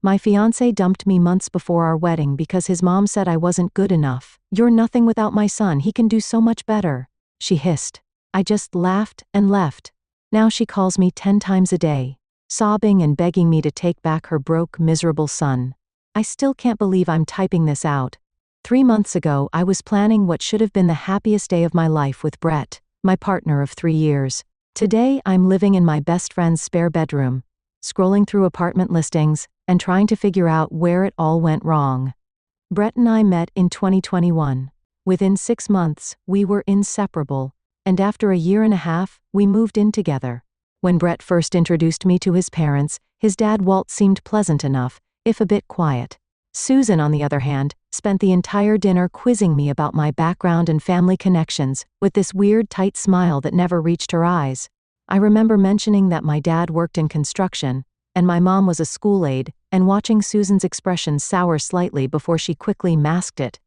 My fiancé dumped me months before our wedding because his mom said I wasn't good enough. You're nothing without my son, he can do so much better, she hissed. I just laughed and left. Now she calls me 10 times a day, sobbing and begging me to take back her broke, miserable son. I still can't believe I'm typing this out. 3 months ago, I was planning what should have been the happiest day of my life with Brett, my partner of 3 years. Today, I'm living in my best friend's spare bedroom, scrolling through apartment listings and trying to figure out where it all went wrong. Brett and I met in 2021. Within 6 months, we were inseparable, and after a year and a half, we moved in together. When Brett first introduced me to his parents, his dad Walt seemed pleasant enough, if a bit quiet. Susan, on the other hand, spent the entire dinner quizzing me about my background and family connections, with this weird tight smile that never reached her eyes. I remember mentioning that my dad worked in construction, and my mom was a school aide, and watching Susan's expression sour slightly before she quickly masked it.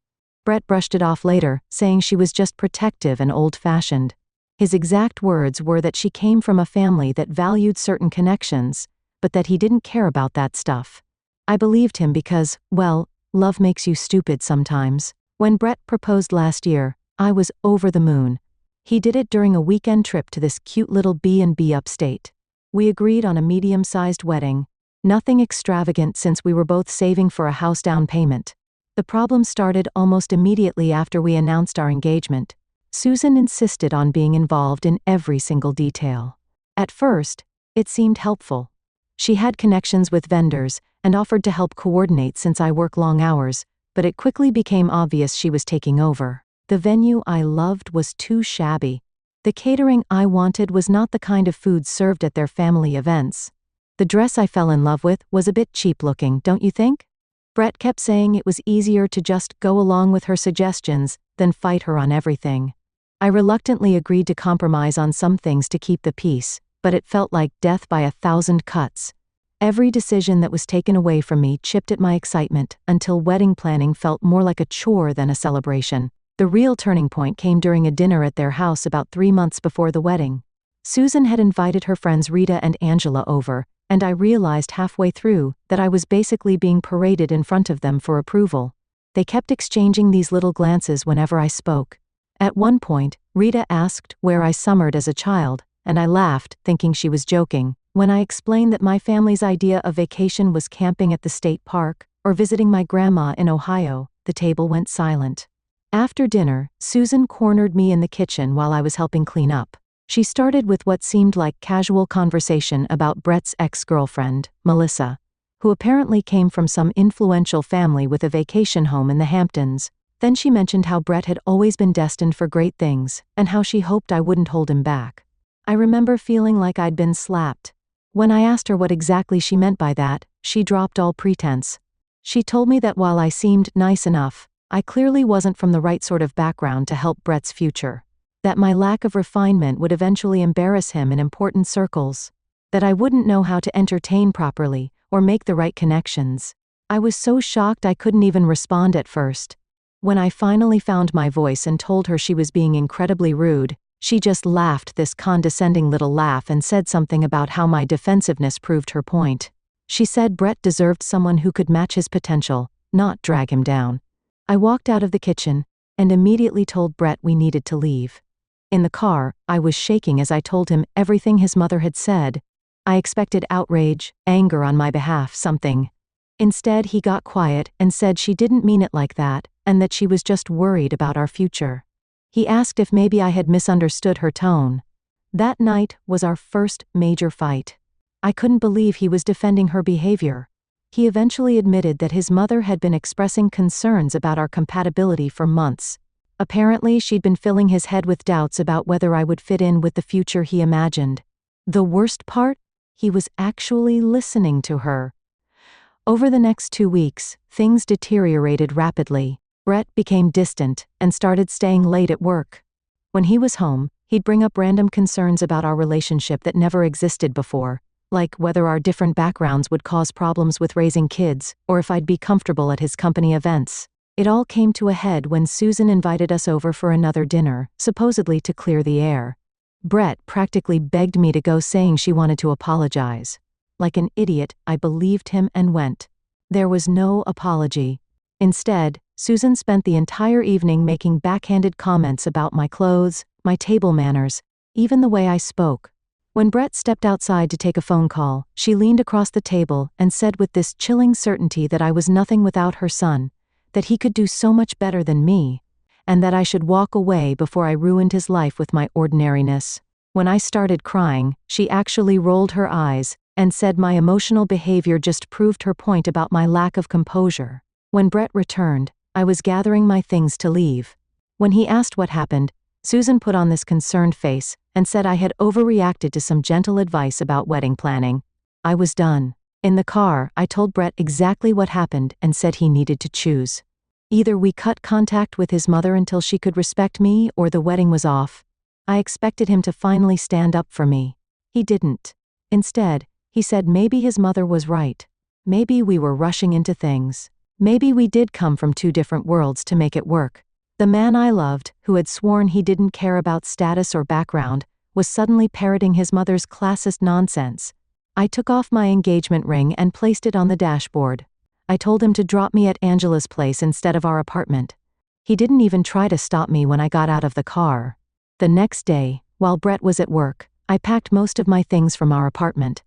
Brett brushed it off later, saying she was just protective and old-fashioned. His exact words were that she came from a family that valued certain connections, but that he didn't care about that stuff. I believed him because, well, love makes you stupid sometimes. When Brett proposed last year, I was over the moon. He did it during a weekend trip to this cute little B&B upstate. We agreed on a medium-sized wedding, nothing extravagant since we were both saving for a house down payment. The problem started almost immediately after we announced our engagement. Susan insisted on being involved in every single detail. At first, it seemed helpful. She had connections with vendors and offered to help coordinate since I work long hours, but it quickly became obvious she was taking over. The venue I loved was too shabby. The catering I wanted was not the kind of food served at their family events. The dress I fell in love with was a bit cheap-looking, don't you think? Brett kept saying it was easier to just go along with her suggestions than fight her on everything. I reluctantly agreed to compromise on some things to keep the peace, but it felt like death by 1,000 cuts. Every decision that was taken away from me chipped at my excitement until wedding planning felt more like a chore than a celebration. The real turning point came during a dinner at their house about 3 months before the wedding. Susan had invited her friends Rita and Angela over, and I realized halfway through that I was basically being paraded in front of them for approval. They kept exchanging these little glances whenever I spoke. At one point, Rita asked where I summered as a child, and I laughed, thinking she was joking. When I explained that my family's idea of vacation was camping at the state park or visiting my grandma in Ohio, the table went silent. After dinner, Susan cornered me in the kitchen while I was helping clean up. She started with what seemed like casual conversation about Brett's ex-girlfriend, Melissa, who apparently came from some influential family with a vacation home in the Hamptons. Then she mentioned how Brett had always been destined for great things, and how she hoped I wouldn't hold him back. I remember feeling like I'd been slapped. When I asked her what exactly she meant by that, she dropped all pretense. She told me that while I seemed nice enough, I clearly wasn't from the right sort of background to help Brett's future. That my lack of refinement would eventually embarrass him in important circles. That I wouldn't know how to entertain properly, or make the right connections. I was so shocked I couldn't even respond at first. When I finally found my voice and told her she was being incredibly rude, she just laughed this condescending little laugh and said something about how my defensiveness proved her point. She said Brett deserved someone who could match his potential, not drag him down. I walked out of the kitchen, and immediately told Brett we needed to leave. In the car, I was shaking as I told him everything his mother had said. I expected outrage, anger on my behalf, something. Instead, he got quiet and said she didn't mean it like that, and that she was just worried about our future. He asked if maybe I had misunderstood her tone. That night was our first major fight. I couldn't believe he was defending her behavior. He eventually admitted that his mother had been expressing concerns about our compatibility for months. Apparently, she'd been filling his head with doubts about whether I would fit in with the future he imagined. The worst part? He was actually listening to her. Over the next 2 weeks, things deteriorated rapidly. Brett became distant and started staying late at work. When he was home, he'd bring up random concerns about our relationship that never existed before, like whether our different backgrounds would cause problems with raising kids, or if I'd be comfortable at his company events. It all came to a head when Susan invited us over for another dinner, supposedly to clear the air. Brett practically begged me to go, saying she wanted to apologize. Like an idiot, I believed him and went. There was no apology. Instead, Susan spent the entire evening making backhanded comments about my clothes, my table manners, even the way I spoke. When Brett stepped outside to take a phone call, she leaned across the table and said with this chilling certainty that I was nothing without her son, that he could do so much better than me, and that I should walk away before I ruined his life with my ordinariness. When I started crying, she actually rolled her eyes and said my emotional behavior just proved her point about my lack of composure. When Brett returned, I was gathering my things to leave. When he asked what happened, Susan put on this concerned face and said I had overreacted to some gentle advice about wedding planning. I was done. In the car, I told Brett exactly what happened and said he needed to choose. Either we cut contact with his mother until she could respect me, or the wedding was off. I expected him to finally stand up for me. He didn't. Instead, he said maybe his mother was right. Maybe we were rushing into things. Maybe we did come from two different worlds to make it work. The man I loved, who had sworn he didn't care about status or background, was suddenly parroting his mother's classist nonsense. I took off my engagement ring and placed it on the dashboard. I told him to drop me at Angela's place instead of our apartment. He didn't even try to stop me when I got out of the car. The next day, while Brett was at work, I packed most of my things from our apartment.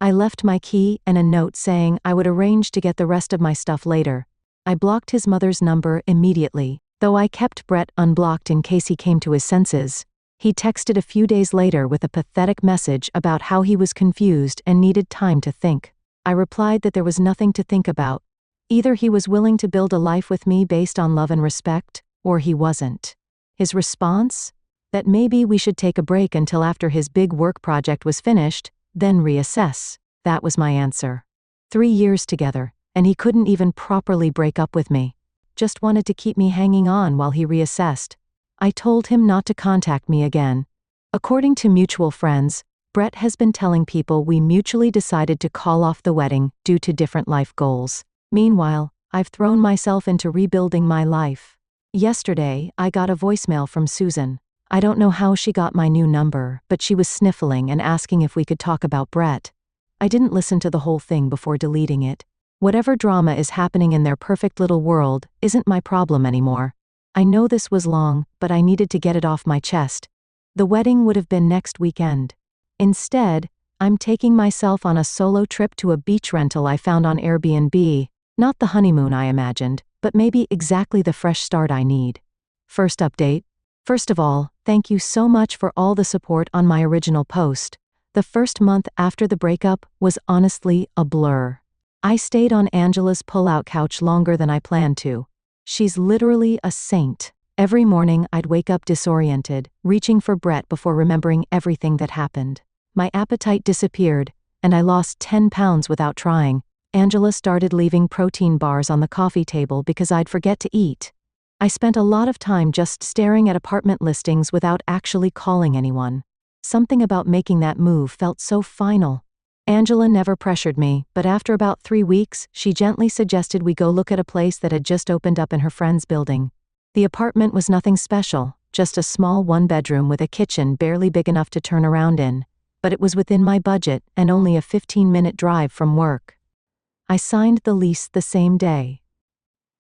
I left my key and a note saying I would arrange to get the rest of my stuff later. I blocked his mother's number immediately, though I kept Brett unblocked in case he came to his senses. He texted a few days later with a pathetic message about how he was confused and needed time to think. I replied that there was nothing to think about. Either he was willing to build a life with me based on love and respect, or he wasn't. His response? That maybe we should take a break until after his big work project was finished, then reassess. That was my answer. 3 years together, and he couldn't even properly break up with me. Just wanted to keep me hanging on while he reassessed. I told him not to contact me again. According to mutual friends, Brett has been telling people we mutually decided to call off the wedding due to different life goals. Meanwhile, I've thrown myself into rebuilding my life. Yesterday, I got a voicemail from Susan. I don't know how she got my new number, but she was sniffling and asking if we could talk about Brett. I didn't listen to the whole thing before deleting it. Whatever drama is happening in their perfect little world isn't my problem anymore. I know this was long, but I needed to get it off my chest. The wedding would have been next weekend. Instead, I'm taking myself on a solo trip to a beach rental I found on Airbnb. Not the honeymoon I imagined, but maybe exactly the fresh start I need. First update. First of all, thank you so much for all the support on my original post. The first month after the breakup was honestly a blur. I stayed on Angela's pull-out couch longer than I planned to. She's literally a saint. Every morning I'd wake up disoriented, reaching for Brett before remembering everything that happened. My appetite disappeared, and I lost 10 pounds without trying. Angela started leaving protein bars on the coffee table because I'd forget to eat. I spent a lot of time just staring at apartment listings without actually calling anyone. Something about making that move felt so final. Angela never pressured me, but after about 3 weeks, she gently suggested we go look at a place that had just opened up in her friend's building. The apartment was nothing special, just a small one-bedroom with a kitchen barely big enough to turn around in. But it was within my budget and only a 15-minute drive from work. I signed the lease the same day.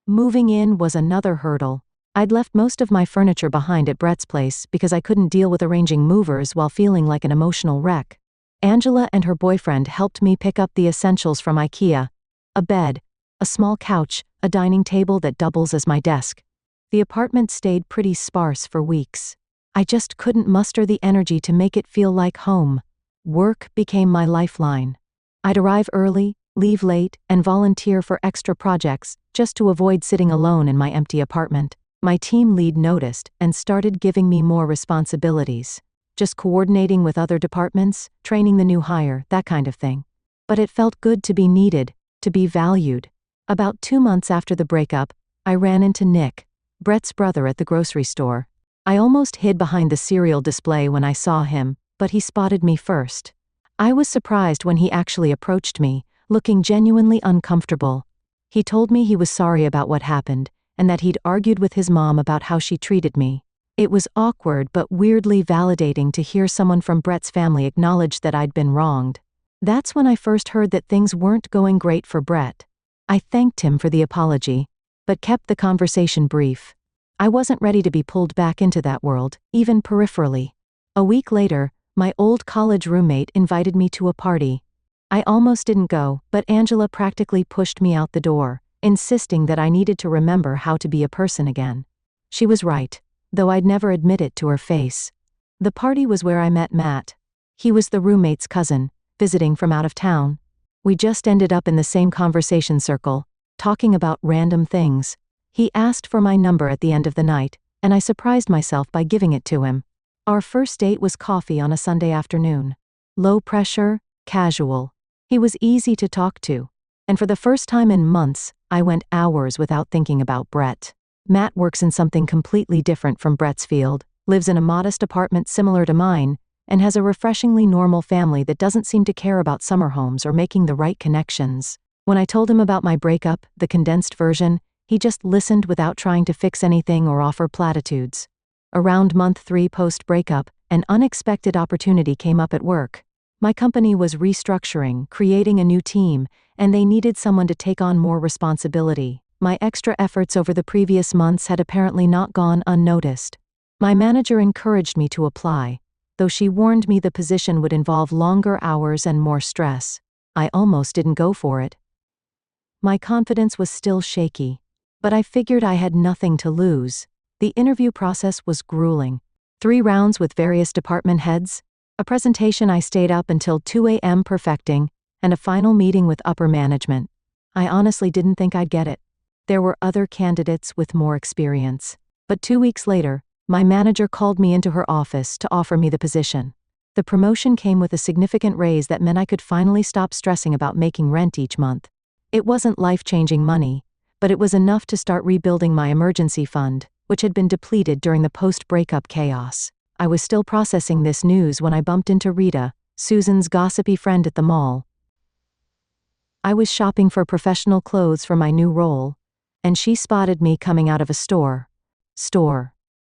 Moving in was another hurdle. I'd left most of my furniture behind at Brett's place because I couldn't deal with arranging movers while feeling like an emotional wreck. Angela and her boyfriend helped me pick up the essentials from IKEA. A bed, a small couch, a dining table that doubles as my desk. The apartment stayed pretty sparse for weeks. I just couldn't muster the energy to make it feel like home. Work became my lifeline. I'd arrive early, leave late, and volunteer for extra projects, just to avoid sitting alone in my empty apartment. My team lead noticed and started giving me more responsibilities. Just coordinating with other departments, training the new hire, that kind of thing. But it felt good to be needed, to be valued. About 2 months after the breakup, I ran into Nick, Brett's brother, at the grocery store. I almost hid behind the cereal display when I saw him, but he spotted me first. I was surprised when he actually approached me, looking genuinely uncomfortable. He told me he was sorry about what happened, and that he'd argued with his mom about how she treated me. It was awkward but weirdly validating to hear someone from Brett's family acknowledge that I'd been wronged. That's when I first heard that things weren't going great for Brett. I thanked him for the apology, but kept the conversation brief. I wasn't ready to be pulled back into that world, even peripherally. A week later, my old college roommate invited me to a party. I almost didn't go, but Angela practically pushed me out the door, insisting that I needed to remember how to be a person again. She was right, though I'd never admit it to her face. The party was where I met Matt. He was the roommate's cousin, visiting from out of town. We just ended up in the same conversation circle, talking about random things. He asked for my number at the end of the night, and I surprised myself by giving it to him. Our first date was coffee on a Sunday afternoon. Low pressure, casual. He was easy to talk to. And for the first time in months, I went hours without thinking about Brett. Matt works in something completely different from Brett's field, lives in a modest apartment similar to mine, and has a refreshingly normal family that doesn't seem to care about summer homes or making the right connections. When I told him about my breakup, the condensed version, he just listened without trying to fix anything or offer platitudes. Around month 3 post-breakup, an unexpected opportunity came up at work. My company was restructuring, creating a new team, and they needed someone to take on more responsibility. My extra efforts over the previous months had apparently not gone unnoticed. My manager encouraged me to apply, though she warned me the position would involve longer hours and more stress. I almost didn't go for it. My confidence was still shaky, but I figured I had nothing to lose. The interview process was grueling. 3 rounds with various department heads, a presentation I stayed up until 2 a.m. perfecting, and a final meeting with upper management. I honestly didn't think I'd get it. There were other candidates with more experience. But 2 weeks later, my manager called me into her office to offer me the position. The promotion came with a significant raise that meant I could finally stop stressing about making rent each month. It wasn't life-changing money, but it was enough to start rebuilding my emergency fund, which had been depleted during the post-breakup chaos. I was still processing this news when I bumped into Rita, Susan's gossipy friend at the mall. I was shopping for professional clothes for my new role, and she spotted me coming out of a store.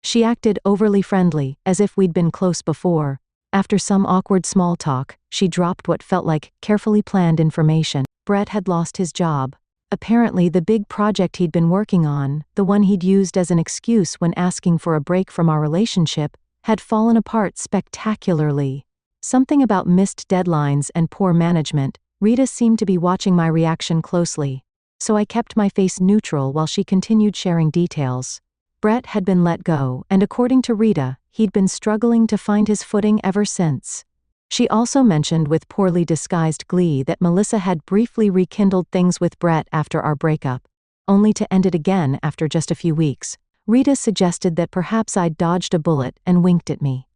She acted overly friendly, as if we'd been close before. After some awkward small talk, she dropped what felt like carefully planned information. Brett had lost his job. Apparently the big project he'd been working on, the one he'd used as an excuse when asking for a break from our relationship, had fallen apart spectacularly. Something about missed deadlines and poor management. Rita seemed to be watching my reaction closely, so I kept my face neutral while she continued sharing details. Brett had been let go, and according to Rita, he'd been struggling to find his footing ever since. She also mentioned with poorly disguised glee that Melissa had briefly rekindled things with Brett after our breakup, only to end it again after just a few weeks. Rita suggested that perhaps I'd dodged a bullet and winked at me.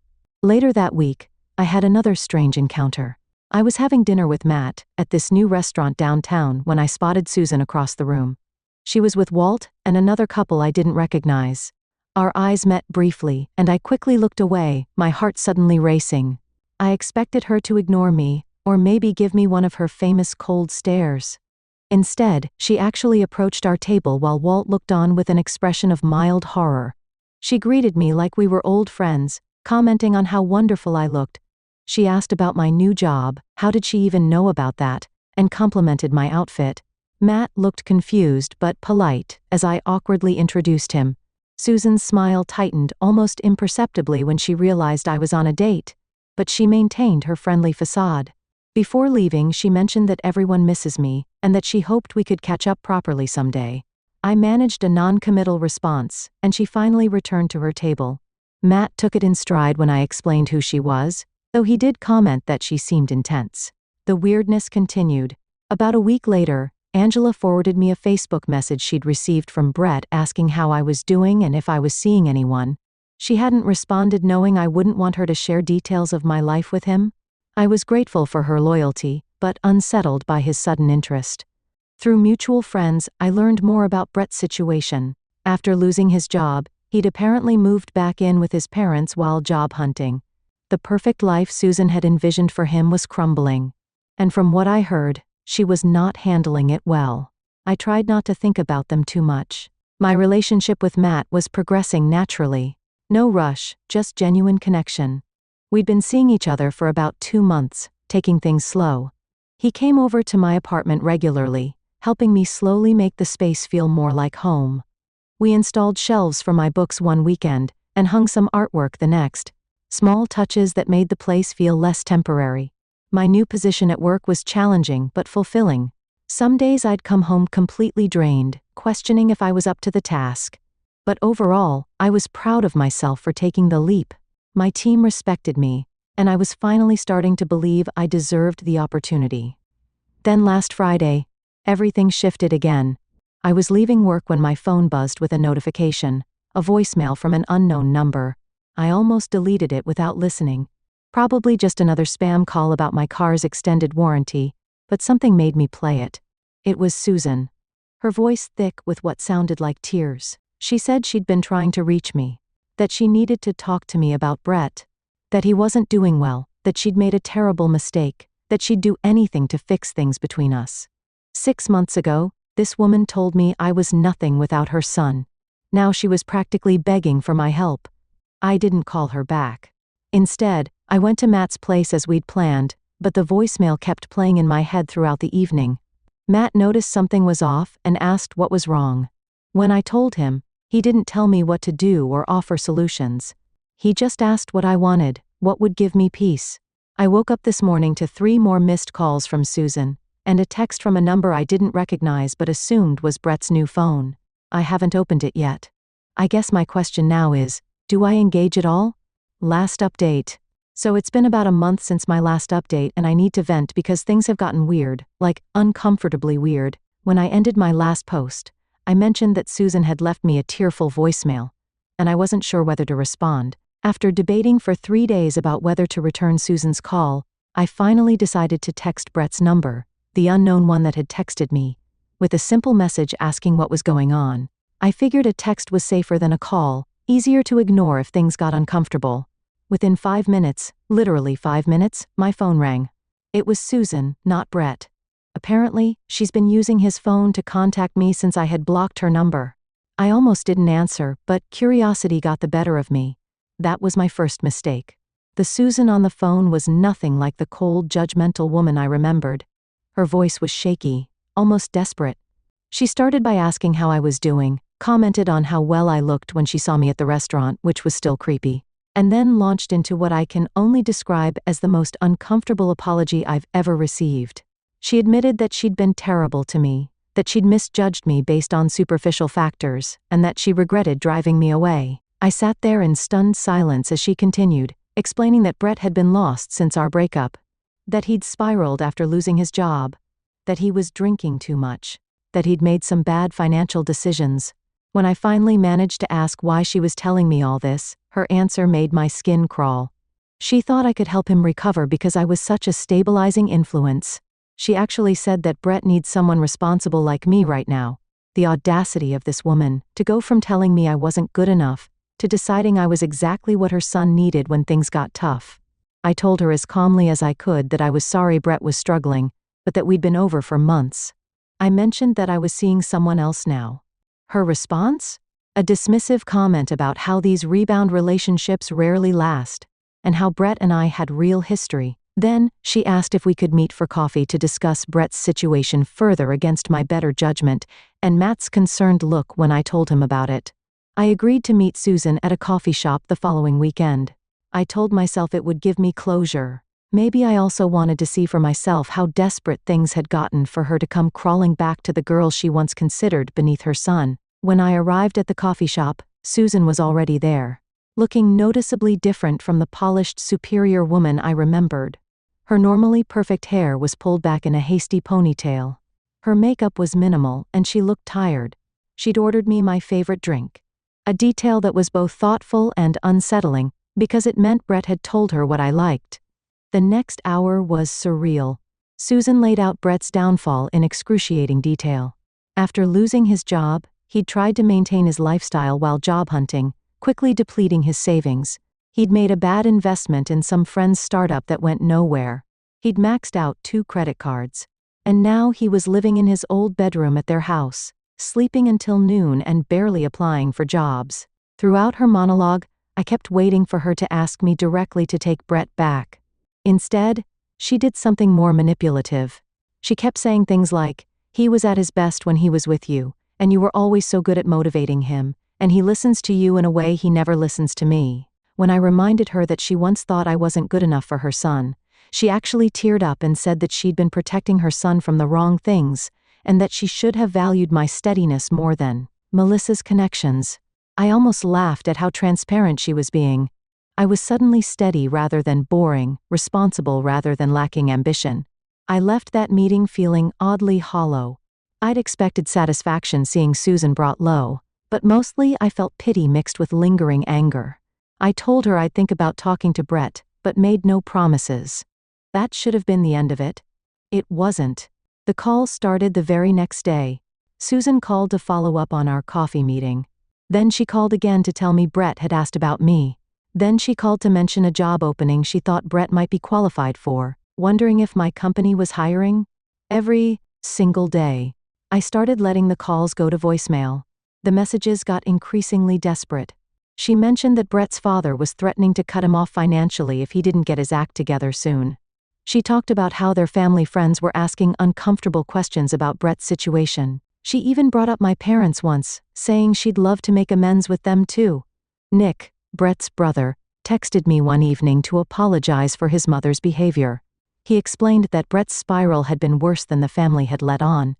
Later that week, I had another strange encounter. I was having dinner with Matt at this new restaurant downtown when I spotted Susan across the room. She was with Walt and another couple I didn't recognize. Our eyes met briefly, and I quickly looked away, my heart suddenly racing. I expected her to ignore me, or maybe give me one of her famous cold stares. Instead, she actually approached our table while Walt looked on with an expression of mild horror. She greeted me like we were old friends, commenting on how wonderful I looked. She asked about my new job, how did she even know about that, and complimented my outfit. Matt looked confused but polite as I awkwardly introduced him. Susan's smile tightened almost imperceptibly when she realized I was on a date, but she maintained her friendly facade. Before leaving, she mentioned that everyone misses me, and that she hoped we could catch up properly someday. I managed a non-committal response, and she finally returned to her table. Matt took it in stride when I explained who she was, though he did comment that she seemed intense. The weirdness continued. About a week later, Angela forwarded me a Facebook message she'd received from Brett asking how I was doing and if I was seeing anyone. She hadn't responded knowing I wouldn't want her to share details of my life with him. I was grateful for her loyalty, but unsettled by his sudden interest. Through mutual friends, I learned more about Brett's situation. After losing his job, he'd apparently moved back in with his parents while job hunting. The perfect life Susan had envisioned for him was crumbling. And from what I heard, she was not handling it well. I tried not to think about them too much. My relationship with Matt was progressing naturally. No rush, just genuine connection. We'd been seeing each other for about 2 months, taking things slow. He came over to my apartment regularly, helping me slowly make the space feel more like home. We installed shelves for my books one weekend and hung some artwork the next, small touches that made the place feel less temporary. My new position at work was challenging but fulfilling. Some days I'd come home completely drained, questioning if I was up to the task. But overall, I was proud of myself for taking the leap. My team respected me, and I was finally starting to believe I deserved the opportunity. Then last Friday, everything shifted again. I was leaving work when my phone buzzed with a notification, a voicemail from an unknown number. I almost deleted it without listening. Probably just another spam call about my car's extended warranty, but something made me play it. It was Susan. Her voice thick with what sounded like tears. She said she'd been trying to reach me, that she needed to talk to me about Brett, that he wasn't doing well, that she'd made a terrible mistake, that she'd do anything to fix things between us. 6 months ago, this woman told me I was nothing without her son. Now she was practically begging for my help. I didn't call her back. Instead, I went to Matt's place as we'd planned, but the voicemail kept playing in my head throughout the evening. Matt noticed something was off and asked what was wrong. When I told him, he didn't tell me what to do or offer solutions. He just asked what I wanted, what would give me peace. I woke up this morning to 3 more missed calls from Susan, and a text from a number I didn't recognize but assumed was Brett's new phone. I haven't opened it yet. I guess my question now is, do I engage at all? Last update. So it's been about a month since my last update and I need to vent because things have gotten weird, like uncomfortably weird. When I ended my last post, I mentioned that Susan had left me a tearful voicemail, and I wasn't sure whether to respond. After debating for 3 days about whether to return Susan's call, I finally decided to text Brett's number, the unknown one that had texted me, with a simple message asking what was going on. I figured a text was safer than a call, easier to ignore if things got uncomfortable. Within 5 minutes, literally 5 minutes, my phone rang. It was Susan, not Brett. Apparently, she's been using his phone to contact me since I had blocked her number. I almost didn't answer, but curiosity got the better of me. That was my first mistake. The Susan on the phone was nothing like the cold, judgmental woman I remembered. Her voice was shaky, almost desperate. She started by asking how I was doing, commented on how well I looked when she saw me at the restaurant, which was still creepy, and then launched into what I can only describe as the most uncomfortable apology I've ever received. She admitted that she'd been terrible to me, that she'd misjudged me based on superficial factors, and that she regretted driving me away. I sat there in stunned silence as she continued, explaining that Brett had been lost since our breakup, that he'd spiraled after losing his job, that he was drinking too much, that he'd made some bad financial decisions. When I finally managed to ask why she was telling me all this, her answer made my skin crawl. She thought I could help him recover because I was such a stabilizing influence. She actually said that Brett needs someone responsible like me right now. The audacity of this woman, to go from telling me I wasn't good enough, to deciding I was exactly what her son needed when things got tough. I told her as calmly as I could that I was sorry Brett was struggling, but that we'd been over for months. I mentioned that I was seeing someone else now. Her response? A dismissive comment about how these rebound relationships rarely last, and how Brett and I had real history. Then, she asked if we could meet for coffee to discuss Brett's situation further against my better judgment, and Matt's concerned look when I told him about it. I agreed to meet Susan at a coffee shop the following weekend. I told myself it would give me closure. Maybe I also wanted to see for myself how desperate things had gotten for her to come crawling back to the girl she once considered beneath her son. When I arrived at the coffee shop, Susan was already there, looking noticeably different from the polished, superior woman I remembered. Her normally perfect hair was pulled back in a hasty ponytail. Her makeup was minimal, and she looked tired. She'd ordered me my favorite drink. A detail that was both thoughtful and unsettling, because it meant Brett had told her what I liked. The next hour was surreal. Susan laid out Brett's downfall in excruciating detail. After losing his job, he'd tried to maintain his lifestyle while job hunting, quickly depleting his savings. He'd made a bad investment in some friend's startup that went nowhere. He'd maxed out 2 credit cards. And now he was living in his old bedroom at their house, sleeping until noon and barely applying for jobs. Throughout her monologue, I kept waiting for her to ask me directly to take Brett back. Instead, she did something more manipulative. She kept saying things like, He was at his best when he was with you, and you were always so good at motivating him, and he listens to you in a way he never listens to me." When I reminded her that she once thought I wasn't good enough for her son, she actually teared up and said that she'd been protecting her son from the wrong things, and that she should have valued my steadiness more than Melissa's connections. I almost laughed at how transparent she was being. I was suddenly steady rather than boring, responsible rather than lacking ambition. I left that meeting feeling oddly hollow. I'd expected satisfaction seeing Susan brought low, but mostly I felt pity mixed with lingering anger. I told her I'd think about talking to Brett, but made no promises. That should have been the end of it. It wasn't. The call started the very next day. Susan called to follow up on our coffee meeting. Then she called again to tell me Brett had asked about me. Then she called to mention a job opening she thought Brett might be qualified for, wondering if my company was hiring. Every single day, I started letting the calls go to voicemail. The messages got increasingly desperate. She mentioned that Brett's father was threatening to cut him off financially if he didn't get his act together soon. She talked about how their family friends were asking uncomfortable questions about Brett's situation. She even brought up my parents once, saying she'd love to make amends with them too. Nick, Brett's brother, texted me one evening to apologize for his mother's behavior. He explained that Brett's spiral had been worse than the family had let on.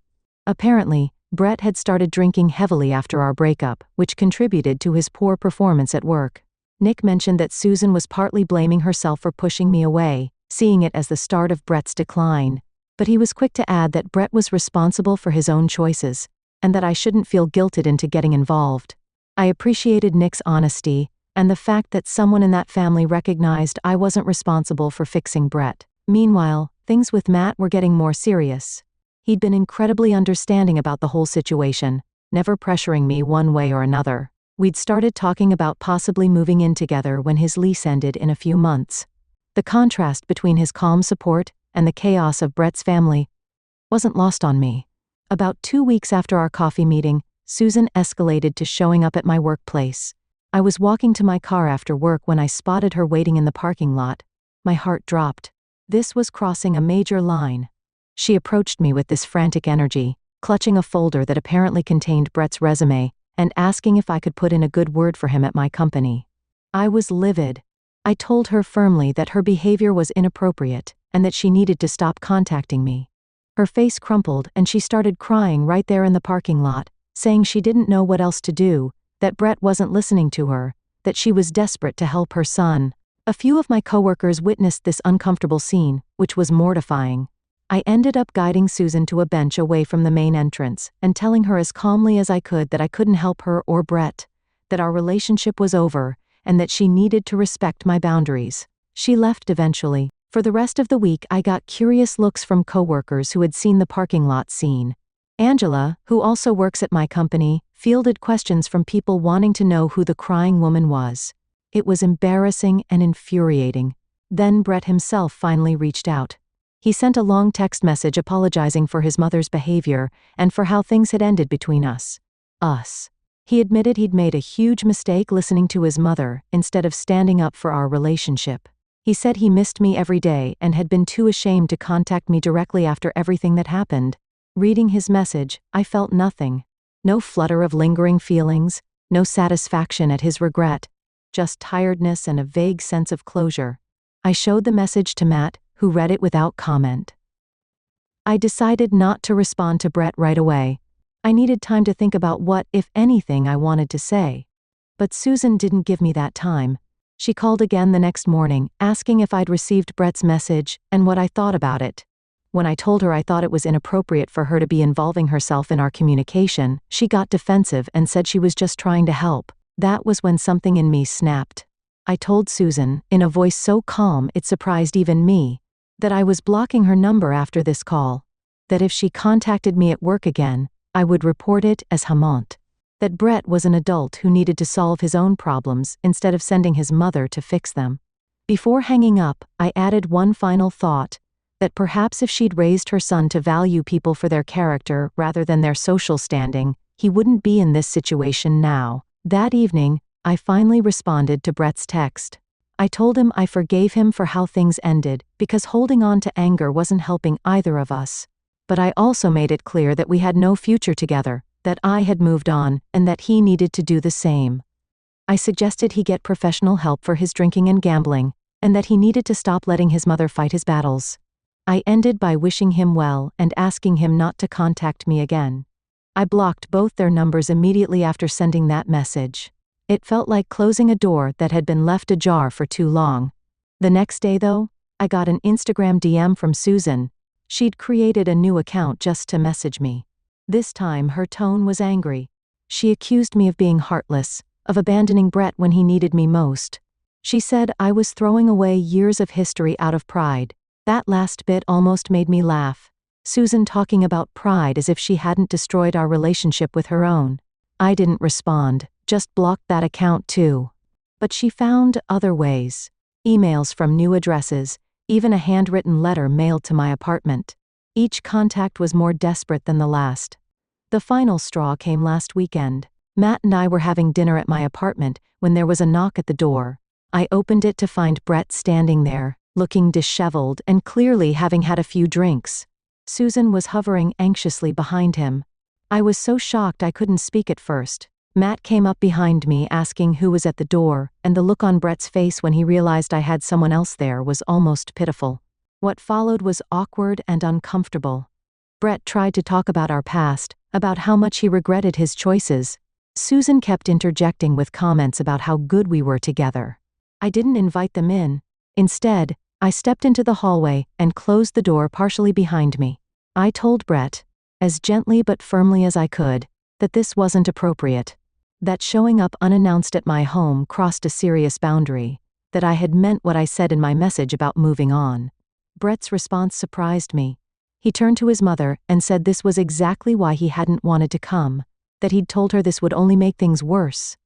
Apparently, Brett had started drinking heavily after our breakup, which contributed to his poor performance at work. Nick mentioned that Susan was partly blaming herself for pushing me away, seeing it as the start of Brett's decline. But he was quick to add that Brett was responsible for his own choices, and that I shouldn't feel guilted into getting involved. I appreciated Nick's honesty, and the fact that someone in that family recognized I wasn't responsible for fixing Brett. Meanwhile, things with Matt were getting more serious. He'd been incredibly understanding about the whole situation, never pressuring me one way or another. We'd started talking about possibly moving in together when his lease ended in a few months. The contrast between his calm support and the chaos of Brett's family wasn't lost on me. About 2 weeks after our coffee meeting, Susan escalated to showing up at my workplace. I was walking to my car after work when I spotted her waiting in the parking lot. My heart dropped. This was crossing a major line. She approached me with this frantic energy, clutching a folder that apparently contained Brett's resume, and asking if I could put in a good word for him at my company. I was livid. I told her firmly that her behavior was inappropriate, and that she needed to stop contacting me. Her face crumpled and she started crying right there in the parking lot, saying she didn't know what else to do, that Brett wasn't listening to her, that she was desperate to help her son. A few of my coworkers witnessed this uncomfortable scene, which was mortifying. I ended up guiding Susan to a bench away from the main entrance and telling her as calmly as I could that I couldn't help her or Brett, that our relationship was over, and that she needed to respect my boundaries. She left eventually. For the rest of the week I got curious looks from coworkers who had seen the parking lot scene. Angela, who also works at my company, fielded questions from people wanting to know who the crying woman was. It was embarrassing and infuriating. Then Brett himself finally reached out. He sent a long text message apologizing for his mother's behavior and for how things had ended between us. He admitted he'd made a huge mistake listening to his mother instead of standing up for our relationship. He said he missed me every day and had been too ashamed to contact me directly after everything that happened. Reading his message, I felt nothing. No flutter of lingering feelings, no satisfaction at his regret, just tiredness and a vague sense of closure. I showed the message to Matt, who read it without comment. I decided not to respond to Brett right away. I needed time to think about what, if anything, I wanted to say. But Susan didn't give me that time. She called again the next morning, asking if I'd received Brett's message and what I thought about it. When I told her I thought it was inappropriate for her to be involving herself in our communication, she got defensive and said she was just trying to help. That was when something in me snapped. I told Susan, in a voice so calm it surprised even me, that I was blocking her number after this call, that if she contacted me at work again, I would report it as Hamont, that Brett was an adult who needed to solve his own problems instead of sending his mother to fix them. Before hanging up, I added one final thought, that perhaps if she'd raised her son to value people for their character rather than their social standing, he wouldn't be in this situation now. That evening, I finally responded to Brett's text. I told him I forgave him for how things ended, because holding on to anger wasn't helping either of us. But I also made it clear that we had no future together, that I had moved on, and that he needed to do the same. I suggested he get professional help for his drinking and gambling, and that he needed to stop letting his mother fight his battles. I ended by wishing him well and asking him not to contact me again. I blocked both their numbers immediately after sending that message. It felt like closing a door that had been left ajar for too long. The next day, though, I got an Instagram DM from Susan. She'd created a new account just to message me. This time her tone was angry. She accused me of being heartless, of abandoning Brett when he needed me most. She said I was throwing away years of history out of pride. That last bit almost made me laugh. Susan talking about pride as if she hadn't destroyed our relationship with her own. I didn't respond, just blocked that account too. But she found other ways. Emails from new addresses, even a handwritten letter mailed to my apartment. Each contact was more desperate than the last. The final straw came last weekend. Matt and I were having dinner at my apartment when there was a knock at the door. I opened it to find Brett standing there, looking disheveled and clearly having had a few drinks. Susan was hovering anxiously behind him. I was so shocked I couldn't speak at first. Matt came up behind me asking who was at the door, and the look on Brett's face when he realized I had someone else there was almost pitiful. What followed was awkward and uncomfortable. Brett tried to talk about our past, about how much he regretted his choices. Susan kept interjecting with comments about how good we were together. I didn't invite them in. Instead, I stepped into the hallway and closed the door partially behind me. I told Brett, as gently but firmly as I could, that this wasn't appropriate. That showing up unannounced at my home crossed a serious boundary. That I had meant what I said in my message about moving on. Brett's response surprised me. He turned to his mother and said this was exactly why he hadn't wanted to come, that he'd told her this would only make things worse.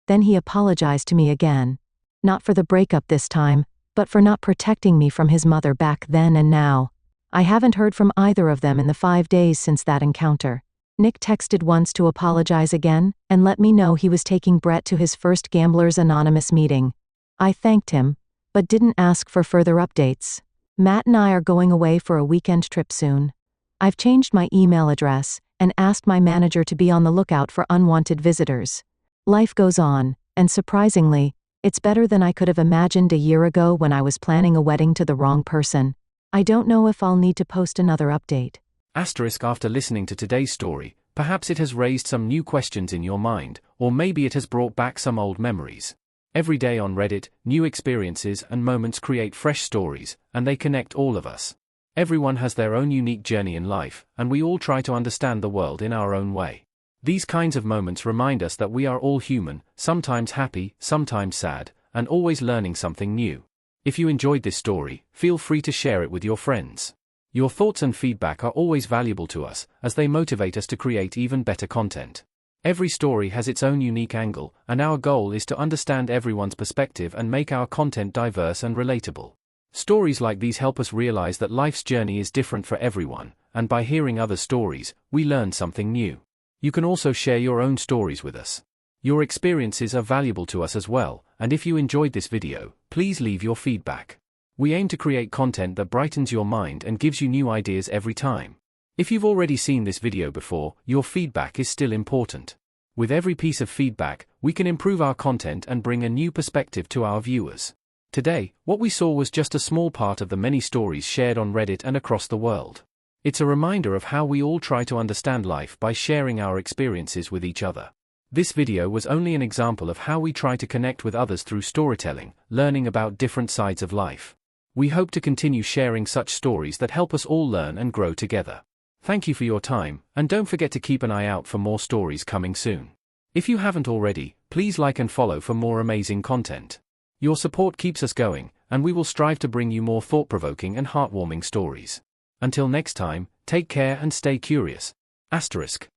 Then he apologized to me again. Not for the breakup this time, but for not protecting me from his mother back then and now. I haven't heard from either of them in the 5 days since that encounter. Nick texted once to apologize again and let me know he was taking Brett to his first Gamblers Anonymous meeting. I thanked him, but didn't ask for further updates. Matt and I are going away for a weekend trip soon. I've changed my email address and asked my manager to be on the lookout for unwanted visitors. Life goes on, and surprisingly, it's better than I could have imagined a year ago when I was planning a wedding to the wrong person. I don't know if I'll need to post another update. After listening to today's story, perhaps it has raised some new questions in your mind, or maybe it has brought back some old memories. Every day on Reddit, new experiences and moments create fresh stories, and they connect all of us. Everyone has their own unique journey in life, and we all try to understand the world in our own way. These kinds of moments remind us that we are all human, sometimes happy, sometimes sad, and always learning something new. If you enjoyed this story, feel free to share it with your friends. Your thoughts and feedback are always valuable to us, as they motivate us to create even better content. Every story has its own unique angle, and our goal is to understand everyone's perspective and make our content diverse and relatable. Stories like these help us realize that life's journey is different for everyone, and by hearing other stories, we learn something new. You can also share your own stories with us. Your experiences are valuable to us as well, and if you enjoyed this video, please leave your feedback. We aim to create content that brightens your mind and gives you new ideas every time. If you've already seen this video before, your feedback is still important. With every piece of feedback, we can improve our content and bring a new perspective to our viewers. Today, what we saw was just a small part of the many stories shared on Reddit and across the world. It's a reminder of how we all try to understand life by sharing our experiences with each other. This video was only an example of how we try to connect with others through storytelling, learning about different sides of life. We hope to continue sharing such stories that help us all learn and grow together. Thank you for your time, and don't forget to keep an eye out for more stories coming soon. If you haven't already, please like and follow for more amazing content. Your support keeps us going, and we will strive to bring you more thought-provoking and heartwarming stories. Until next time, take care and stay curious. *.